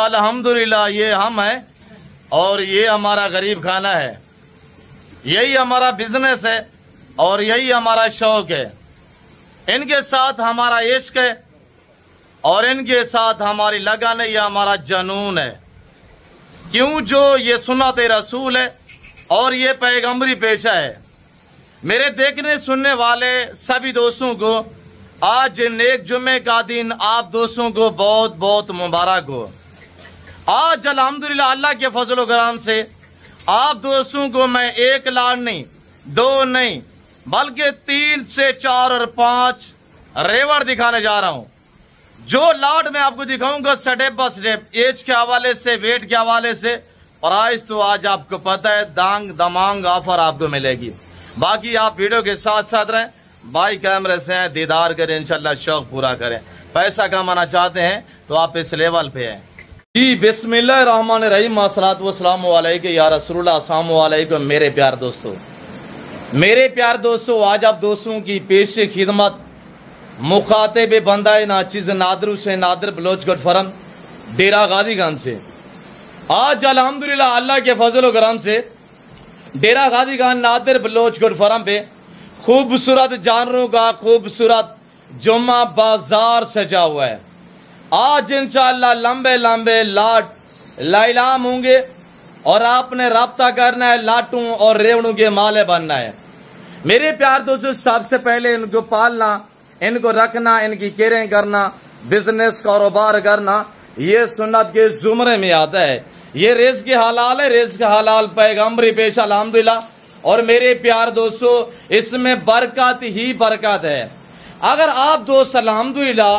अल्हम्दुलिल्लाह ये हम हैं और ये हमारा गरीब खाना है, यही हमारा बिजनेस है और यही हमारा शौक है। इनके साथ हमारा इश्क है और इनके साथ हमारी लगन है, ये हमारा जनून है। क्यों? जो ये सुन्नत रसूल है और ये पैगंबरी पेशा है। मेरे देखने सुनने वाले सभी दोस्तों को आज नेक जुम्मे का दिन आप दोस्तों को बहुत बहुत मुबारक हो। आज अल्हम्दुलिल्लाह अल्लाह के फजल करम से आप दोस्तों को मैं 1 लाख नहीं, 2 नहीं, बल्कि 3 से 4 और 5 रेवड़ दिखाने जा रहा हूं। जो लाट मैं आपको दिखाऊंगा स्टेप बाय स्टेप, एज के हवाले से, वेट के हवाले से, प्राइस तो आज आपको पता है, दांग दमांग ऑफर आपको मिलेगी। बाकी आप वीडियो के साथ साथ रहें, बाई कैमरे से दीदार करें, इंशाल्लाह शौक पूरा करें। पैसा कमाना चाहते हैं तो आप इस लेवल पे हैं जी। बिस्मिल्लाहिर्रहमानिर्रहीम, अस्सलातु वस्सलामु अलैका या रसूलुल्लाह, अस्सलामु अलैकुम मेरे प्यार दोस्तों। मेरे प्यार दोस्तों, आज आप दोस्तों की पेश खिदमत मुखातिब बंदाए नाचीज नादर हुसैन नादर बलोचगढ़ फरम डेरा गाजीगंज से। आज अल्हम्दुलिल्लाह अल्लाह के फजल करम से डेरा गाजीगंज नादर बलोचगढ़ फरम पे खूबसूरत जानवरों का खूबसूरत जुम्मा बाजार सजा हुआ है। आज इंशाअल्लाह लंबे लंबे लाट लाइलाम होंगे और आपने राब्ता करना है, लाटों और रेवड़ों के माले बनना है। मेरे प्यार दोस्तों, सबसे पहले इनको पालना, इनको रखना, इनकी केयरिंग करना, बिजनेस कारोबार करना, ये सुन्नत के जुमरे में आता है। ये रिज़्क़ हलाल है, रिज़्क़ हलाल पैगंबरी पेशा अल्हम्दुलिल्लाह। और मेरे प्यार दोस्तों, इसमें बरकत ही बरकत है। अगर आप दोस्त अल्हम्दुलिल्लाह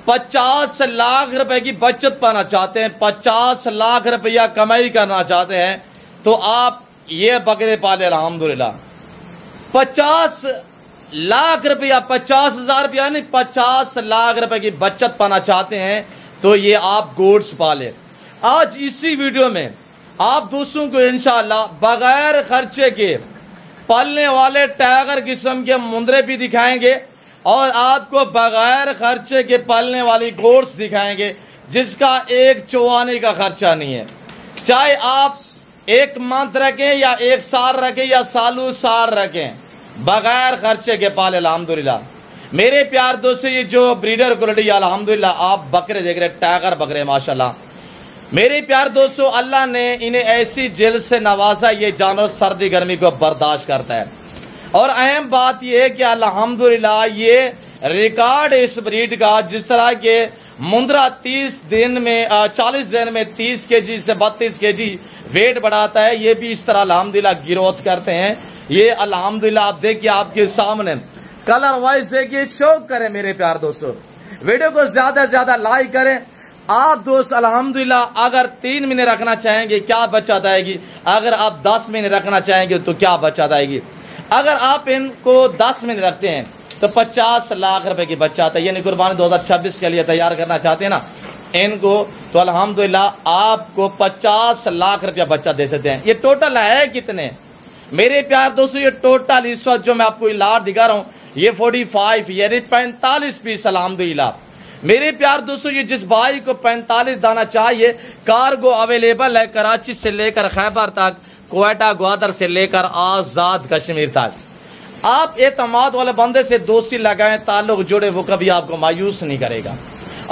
50 लाख रुपए की बचत पाना चाहते हैं, 50 लाख रुपया कमाई करना चाहते हैं, तो आप ये बकरे पाले अल्हम्दुलिल्लाह। 50 लाख रुपया, 50,000 रुपया नहीं, 50 लाख रुपए की बचत पाना चाहते हैं तो ये आप गोट्स पाले। आज इसी वीडियो में आप दोस्तों को इंशाअल्लाह बगैर खर्चे के पालने वाले टाइगर किस्म के मुंदरे भी दिखाएंगे और आपको बगैर खर्चे के पालने वाली गोट्स दिखाएंगे जिसका एक चौवाने का खर्चा नहीं है। चाहे आप 1 मंथ रखें या 1 साल रखें या सालों साल रखें, बगैर खर्चे के पाले अल्हम्दुलिल्लाह। मेरे प्यार दोस्तों, ये जो ब्रीडर क्वालिटी अल्हम्दुलिल्लाह आप बकरे देख रहे हैं, टाइगर बकरे माशाल्लाह। मेरे प्यार दोस्तों, अल्लाह ने इन्हें ऐसी जेल से नवाजा, ये जानवर सर्दी गर्मी को बर्दाश्त करता है। और अहम बात यह है कि अल्हम्दुलिल्लाह ये रिकॉर्ड इस ब्रीड का, जिस तरह के मुंद्रा 40 दिन में 30 केजी से 32 केजी वेट बढ़ाता है, ये भी इस तरह अल्हम्दुलिल्लाह ग्रोथ करते हैं। ये अल्हम्दुलिल्लाह आप देखिए आपके सामने, कलर वाइज देखिए, शौक करें मेरे प्यार दोस्तों। वीडियो को ज्यादा से ज्यादा लाइक करें। आप दोस्त अल्हम्दुलिल्लाह अगर 3 महीने रखना चाहेंगे क्या बचत आएगी, अगर आप 10 महीने रखना चाहेंगे तो क्या बचत आएगी। अगर आप इनको 10 महीने रखते हैं तो 50 लाख रुपए की बचत है। यानी कुर्बानी 2026 के लिए तैयार करना चाहते हैं ना इनको, तो अल्हम्दुलिल्लाह आपको 50 लाख रुपया बचत दे सकते हैं। ये टोटल है कितने मेरे प्यार दोस्तों? ये टोटल इस वक्त जो मैं आपको लाट दिखा रहा हूँ, ये 45 यानी 45 पीस अल्हम्दुलिल्लाह। मेरे प्यार दोस्तों, ये जिस भाई को 45 दाना चाहिए, कार्गो अवेलेबल है कराची से लेकर खैबर तक, क्वेटा ग्वादर से लेकर आजाद कश्मीर तक। आप एतमाद वाले बंदे से दोस्ती लगाएं, ताल्लुक जुड़े, वो कभी आपको मायूस नहीं करेगा।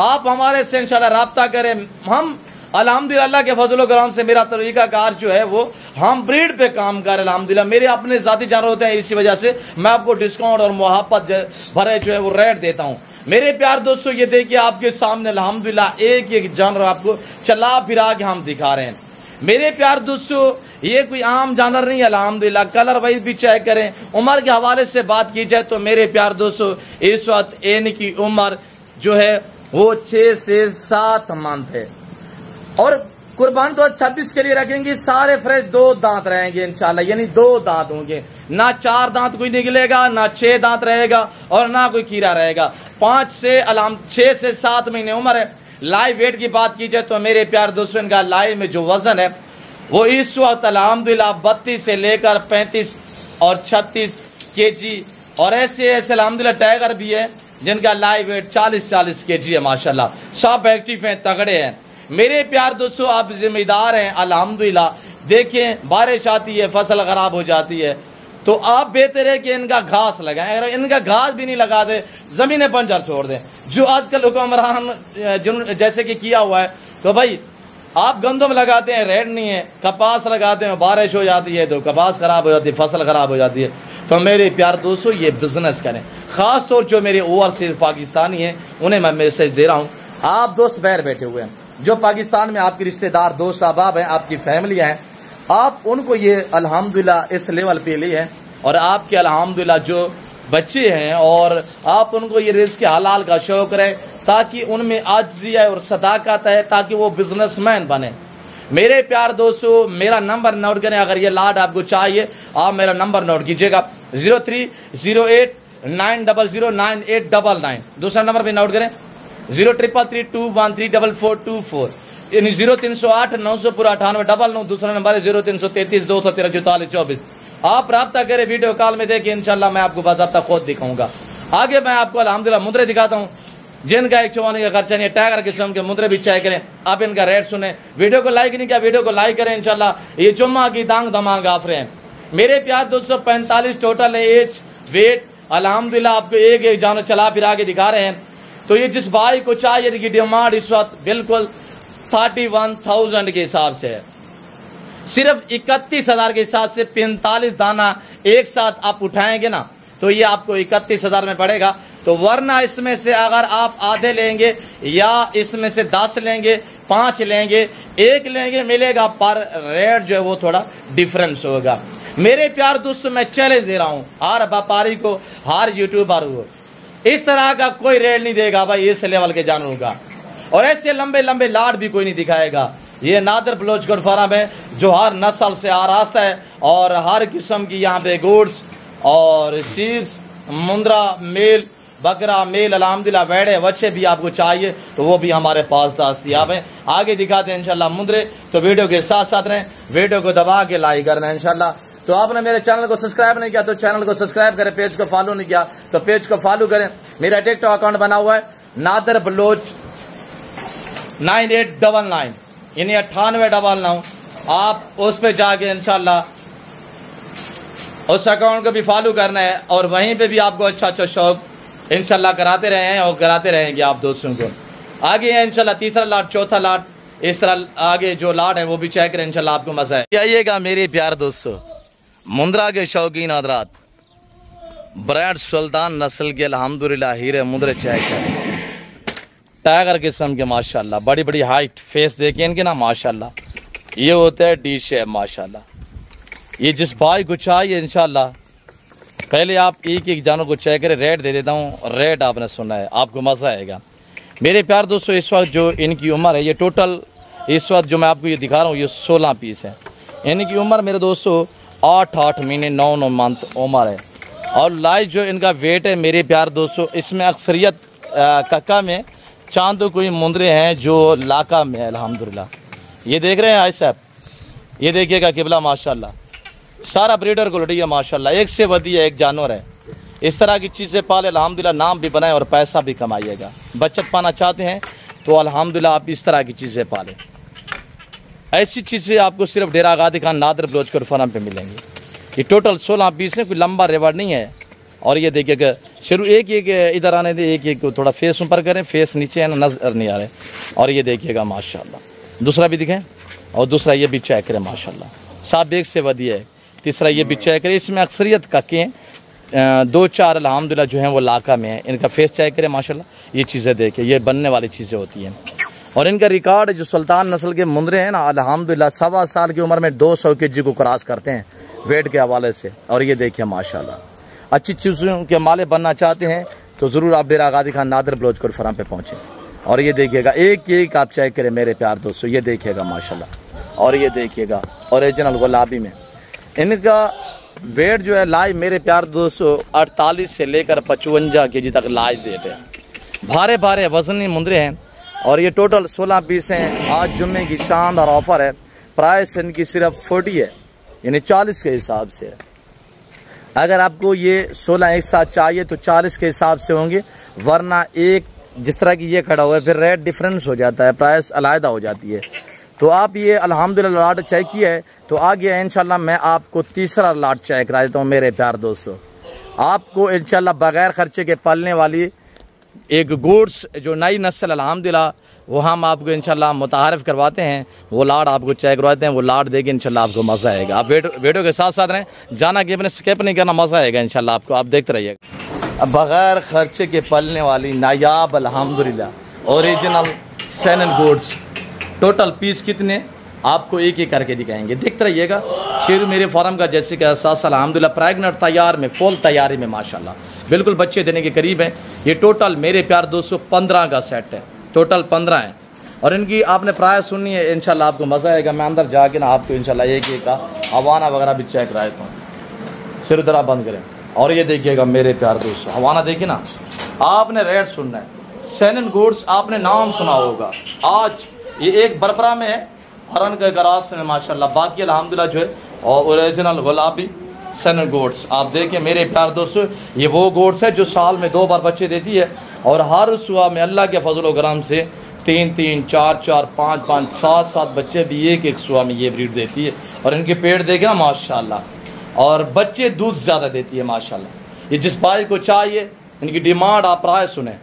आप हमारे से इंशाल्लाह राब्ता करें। हम अल्हम्दुलिल्लाह अल्लाह के फजल करम से मेरा तरीकाकार जो है वो हम ब्रीड पे काम कर रहे हैं अल्हम्दुलिल्लाह। मेरे अपने जाती जानवर होते हैं, इसी वजह से मैं आपको डिस्काउंट और मुहाब्बत भरे जो है वो रेट देता हूँ। मेरे प्यार दोस्तों, ये देखिए आपके सामने अल्हम्दुलिल्लाह एक एक जानवर आपको चला फिरा के हम दिखा रहे हैं। मेरे प्यार दोस्तों, ये कोई आम जानवर नहीं है अल्हम्दुलिल्लाह। कलर वाइज भी चेक करें, उम्र के हवाले से बात की जाए तो मेरे प्यार दोस्तों इस वक्त इनकी उम्र जो है वो 6 से 7 मंथ है। और कुर्बान 2026 के लिए रखेंगे, सारे फ्रेश 2 दांत रहेंगे इंशाल्लाह, यानी 2 दांत होंगे, ना 4 दांत कोई निकलेगा, ना 6 दांत रहेगा और ना कोई खीरा रहेगा। 6 से 7 महीने उम्र है। लाइव वेट की बात की जाए तो मेरे प्यार दोस्तों इनका लाइव में जो वजन है वो इस वक्त अल्हम्दुलिल्लाह 32 से लेकर 35 और 36 केजी, और ऐसे ऐसे अल्हम्दुलिल्लाह टाइगर भी है जिनका लाइव वेट 40-40 केजी है माशाल्लाह। सब एक्टिव हैं, तगड़े हैं। मेरे प्यार दोस्तों, आप जिम्मेदार हैं अल्हम्दुलिल्लाह। देखें बारिश आती है, फसल खराब हो जाती है, तो आप बेहतर है कि इनका घास लगाएं। अगर इनका घास भी नहीं लगा दे, जमीनें बंजर छोड़ दें, जो आजकल हुक्मरान जैसे कि किया हुआ है। तो भाई आप गंदम लगाते हैं, रेट नहीं है, कपास लगाते हैं, बारिश हो जाती है तो कपास खराब हो जाती है, फसल खराब हो जाती है। तो मेरे प्यार दोस्तों, ये बिजनेस करें। खास तौर जो मेरे ओवरसीज पाकिस्तानी हैं उन्हें मैं मैसेज दे रहा हूँ। आप दोस्त बाहर बैठे हुए हैं, जो पाकिस्तान में आपके रिश्तेदार, दोस्त, अहबाब हैं, आपकी फैमिली हैं, आप उनको ये अल्हम्दुलिल्लाह इस लेवल पे ले हैं। और आपके अल्हम्दुलिल्लाह जो बच्चे हैं, और आप उनको ये रिज़्क़ हलाल का शौक रहे, ताकि उनमें आजिज़ी है और सदाकत है, ताकि वो बिजनेसमैन बने। मेरे प्यार दोस्तों, मेरा नंबर नोट करें। अगर ये लाड आपको चाहिए, आप मेरा नंबर नोट कीजिएगा 030890098899। दूसरा नंबर भी नोट करें 0333213444, यानी 0308-900-9899। दूसरा नंबर है 0333-213-4424। आप रब्ता करें, वीडियो कॉल में देखिए, इंशाल्लाह मैं आपको बाज़ाब्ता खुद दिखाऊंगा। आगे मैं आपको अल्हम्दुलिल्लाह मुद्रे दिखाता हूँ, जिनका एक चुवाने का खर्चा नहीं है। टाइगर किस्म के मुद्रे भी चेक करें। आप इनका रेट सुने। वीडियो को लाइक नहीं किया, वीडियो को लाइक करें इंशाल्लाह। ये जुम्मा की दांग दमांग ऑफर हैं मेरे प्यार दोस्तों। 45 टोटल है एज, वेट, अल्हम्दुलिल्लाह आपको एक एक जानवर चला फिरा के दिखा रहे हैं। तो ये जिस भाई को चाहिए कि डिमांड इस वक्त बिल्कुल 31,000 के हिसाब से है, सिर्फ 31,000 के हिसाब से 45 दाना एक साथ आप उठाएंगे ना, तो ये आपको 31,000 में पड़ेगा। तो वरना इसमें से अगर आप आधे लेंगे, या इसमें से 10 लेंगे, 5 लेंगे, 1 लेंगे, मिलेगा, पर रेट जो है वो थोड़ा डिफरेंस होगा। मेरे प्यार दोस्तों, मैं चैलेंज दे रहा हूँ हर व्यापारी को, हर यूट्यूबर को, इस तरह का कोई रेट नहीं देगा भाई इस लेवल के जानवरों का, और ऐसे लंबे लंबे लाड भी कोई नहीं दिखाएगा। ये नादर बलोच गोट फार्म है, जो हर नस्ल से आरास्ता है, और हर किस्म की यहाँ पे गोड्स और शीप्स, मुंद्रा, मेल, बकरा, मेल, अल्हम्दुलिल्लाह बैड़े, बच्चे भी आपको चाहिए तो वो भी हमारे पास दस्तियाब हैं। आगे दिखाते हैं इंशाल्लाह मुंद्रे। तो वीडियो के साथ साथ रहें, वीडियो को दबा के लाइक करना है इंशाल्लाह। तो आपने मेरे चैनल को सब्सक्राइब नहीं किया तो चैनल को सब्सक्राइब करें, पेज को फॉलो नहीं किया तो पेज को फॉलो करें। मेरा टिकटॉक अकाउंट बना हुआ है नादर बलोच 9899, यानी 9899। आप उस पर जाके इंशाल्लाह उस अकाउंट को भी फॉलो करना है, और वहीं पे भी आपको अच्छा अच्छा शौक इंशाल्लाह कराते रहे हैं और कराते रहेंगे आप दोस्तों को। आगे है इंशाल्लाह तीसरा लाट, चौथा लाट, इस तरह आगे जो लाट है वो भी चेक करें, इंशाल्लाह आपको मजा है। आइएगा मेरे प्यार दोस्तों, मुंद्रा के शौकीन हज़रात, ब्रांड सुल्तान नस्ल के अल्हम्दुलिल्लाह हीरे मुंद्रे चेक करें, टाइगर किस्म के माशाल्लाह, बड़ी बड़ी हाइट, फेस देखिए इनके ना माशाल्लाह। ये होता है डी शेप माशाल्लाह। ये जिस भाई को चाहिए इंशाल्लाह, पहले आप एक एक जानवर को चेक करें। रेट दे देता हूँ, रेट आपने सुना है, आपको मज़ा आएगा। मेरे प्यार दोस्तों, इस वक्त जो इनकी उम्र है, ये टोटल इस वक्त जो मैं आपको ये दिखा रहा हूँ, ये 16 पीस है। इनकी उम्र मेरे दोस्तों 8 महीने 9 मंथ उम्र है। और लाइव जो इनका वेट है मेरे प्यार दोस्तों, इसमें अक्सरियत कक्का में चांद कोई मुंद्रे हैं जो लाका में है अल्हम्दुलिल्लाह। ये देख रहे हैं आई साहब, ये देखिएगा किबला माशाल्लाह, सारा ब्रीडर क्वालिटी है माशाल्लाह, एक से बढ़िया एक जानवर है। इस तरह की चीज़ें पाले अल्हम्दुलिल्लाह, नाम भी बनाए और पैसा भी कमाइएगा। बचत पाना चाहते हैं तो अल्हम्दुलिल्लाह आप इस तरह की चीज़ें पालें। ऐसी चीज़ें आपको सिर्फ डेरा गादी खान नादर बलोच गोट फार्म पे मिलेंगी। ये टोटल 16 पीस है, कोई लंबा रिवार्ड नहीं है। और ये देखिएगा शुरू एक एक इधर आने दे, एक एक को थोड़ा फेस ऊपर करें, फेस नीचे है ना, नजर नहीं आ रहे। और ये देखिएगा माशाल्लाह, दूसरा भी दिखें, और दूसरा ये भी चेक करें माशाल्लाह, साहब एक से बढ़िया है। तीसरा ये भी चेक करें, इसमें अक्सरियत कक्के 2-4 अल्हम्दुलिल्लाह जो हैं वो लाका में है। इनका फेस चेक करें माशाल्लाह, ये चीज़ें देखें, ये बनने वाली चीज़ें होती हैं। और इनका रिकॉर्ड जो सुल्तान नस्ल के मुंद्रे हैं ना अल्हम्दुलिल्लाह, 1.25 साल की उम्र में 200 kg को क्रॉस करते हैं वेट के हवाले से। और ये देखिए माशाल्लाह, अच्छी चीज़ों के माले बनना चाहते हैं तो ज़रूर आप डेरा गादी खान नादर बलोच गोट फार्म पे पहुँचें। और ये देखिएगा एक एक आप चेक करें मेरे प्यार दोस्तों, ये देखिएगा माशाल्लाह। और ये देखिएगा ओरिजिनल गुलाबी में इनका वेट जो है लाइव मेरे प्यार दोस्तों 48 से लेकर 55 kg तक लाइव वेट है। भारे भारे वजनी मुंद्रे हैं। और ये टोटल 16 पीस हैं। आज जुम्मे की शानदार ऑफर है, प्राइस इनकी सिर्फ 40 है, यानी 40 के हिसाब से है। अगर आपको ये 16 एक साथ चाहिए तो 40 के हिसाब से होंगे, वरना एक जिस तरह की ये खड़ा हुआ है, फिर रेट डिफरेंस हो जाता है, प्राइस अलहदा हो जाती है। तो आप ये अल्हम्दुलिल्लाह लाट चेक किया है, तो आ गया इंशाल्लाह मैं आपको तीसरा लाट चेक करा देता हूँ मेरे प्यार दोस्तों। आपको इंशाल्लाह बगैर खर्चे के पालने वाली एक गोड्स जो नई नस्ल अल्हम्दुलिल्लाह वो हम आपको इंशाल्लाह मुतारिफ करवाते हैं, वो लाट आपको चेक करवाते हैं। वो लाट देके इंशाल्लाह आपको मज़ा आएगा। आप वीडियो के साथ साथ रहें, जाना कि अपने स्किप नहीं करना, मज़ा आएगा इंशाल्लाह आपको, आप देखते रहिएगा। अब बगैर खर्चे के पलने वाली नायाब अल्हम्दुलिल्लाह original Saanen goats, total piece कितने आपको एक एक करके दिखाएंगे, देखते रहिएगा। शेर मेरे फार्म का जैसे कि एहसास अल्हम्दुलिल्लाह प्रेगनेंट तैयार में, फुल तैयारी में माशाल्लाह, बिल्कुल बच्चे देने के करीब है। ये टोटल मेरे प्यार दोस्तों 15 का सेट है, टोटल 15 है। और इनकी आपने प्राइस सुननी है, इंशाल्लाह आपको मज़ा आएगा। मैं अंदर जाके ना आपको इंशाल्लाह एक एक का हवाना वगैरह भी चेक कराता हूँ। सिर तरह बंद करें और ये देखिएगा मेरे प्यार दोस्तों, हवाना देखिए ना। आपने रेट सुनना है, सैनन गोड्स आपने नाम सुना होगा। आज ये एक बरबरा में है, हरन के गरास में माशाल्लाह, बाकी अल्हम्दुलिल्लाह जो है और ओरिजिनल गुलाबी सैनन गोड्स। आप देखिए मेरे प्यार दोस्तों, ये वो गोड्स है जो साल में 2 बार बच्चे देती है और हर सुबह में अल्लाह के फजल व करम से 3-3, 4-4, 5-5, 7-7 बच्चे भी एक एक सुबह में ये ब्रीड देती है। और इनके पेट देखे ना माशाल्लाह, और बच्चे दूध ज़्यादा देती है माशाल्लाह। ये जिस भाई को चाहिए, इनकी डिमांड आप राय सुने।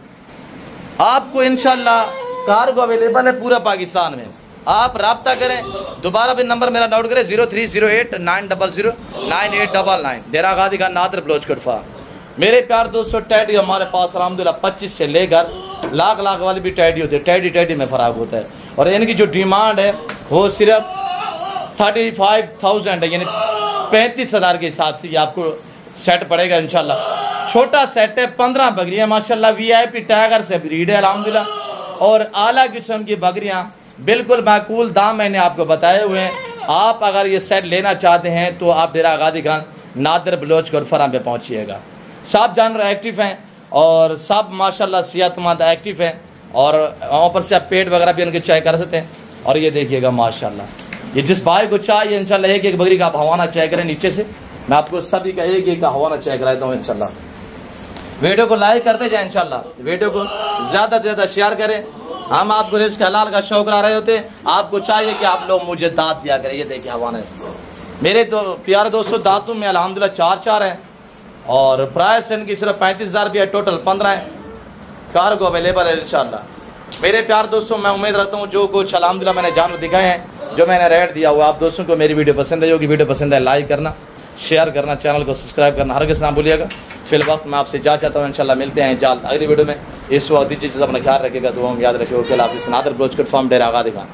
आपको इंशाल्लाह कार्गो अवेलेबल है पूरा पाकिस्तान में, आप रब्ता करें। दोबारा भी नंबर मेरा नोट करें 0308-900-9899, डेरा गादी का नादर ब्लोच कटफा। मेरे प्यार दोस्तों टैडी हमारे पास अल्हम्दुलिल्लाह 25 से लेकर लाख वाली भी टैडी होती है, टैडी में फ़र्क होता है। और इनकी जो डिमांड है वो सिर्फ 35,000 है, यानी 35,000 के हिसाब से ये आपको सेट पड़ेगा इंशाल्लाह। छोटा सेट है, 15 बकरियाँ माशाल्लाह, VIP टाइगर से ब्रीड है अल्हम्दुलिल्लाह। और आला किस्म की बकरियाँ बिल्कुल माकूल दाम मैंने आपको बताए हुए हैं। आप अगर ये सेट लेना चाहते हैं तो आप डेरा गादी खान नादर बलोच फराम पे पहुँचिएगा। सब जानवर एक्टिव हैं और सब माशाल्लाह सेहतमंद एक्टिव हैं, और वहाँ पर से आप पेट वगैरह भी उनके चेक कर सकते हैं। और ये देखिएगा माशाल्लाह, ये जिस भाई को चाहिए इंशाल्लाह एक एक बकरी का आप हवाना चेक करें नीचे से। मैं आपको सभी का एक एक का हवाना चेक कराता हूँ इंशाल्लाह। वीडियो को लाइक करते जाए इंशाल्लाह, वीडियो को ज़्यादा से ज़्यादा शेयर करें। हम आपको रिस्क हलाल का शौक ला रहे होते हैं, आपको चाहिए कि आप लोग मुझे दांत दिया करें। ये देखिए हवाना मेरे तो प्यारे दोस्तों, दांतों में अल्हम्दुलिल्लाह 4 हैं और प्राइस इनकी सिर्फ 35,000 भी है, टोटल 15 है। कार्गो अवेलेबल है इंशाल्लाह। मेरे प्यार दोस्तों, मैं उम्मीद रखता हूँ जो कुछ अल्हम्दुलिल्लाह मैंने जानवर दिखाए हैं, जो मैंने रेट दिया हुआ, आप दोस्तों को मेरी वीडियो पसंद है। वीडियो पसंद है लाइक करना, शेयर करना, चैनल को सब्सक्राइब करना हर किसी ना भूलिएगा। फिल वक्त मैं आपसे जा चाहता हूँ, इंशाल्लाह मिलते हैं जल्द अगली वीडियो में। इस वक्त दीजिए, अपना ख्याल रखिएगा, दुआ में याद रखिएगा। नादर ब्लोच फॉर्म डेरा गादी खान।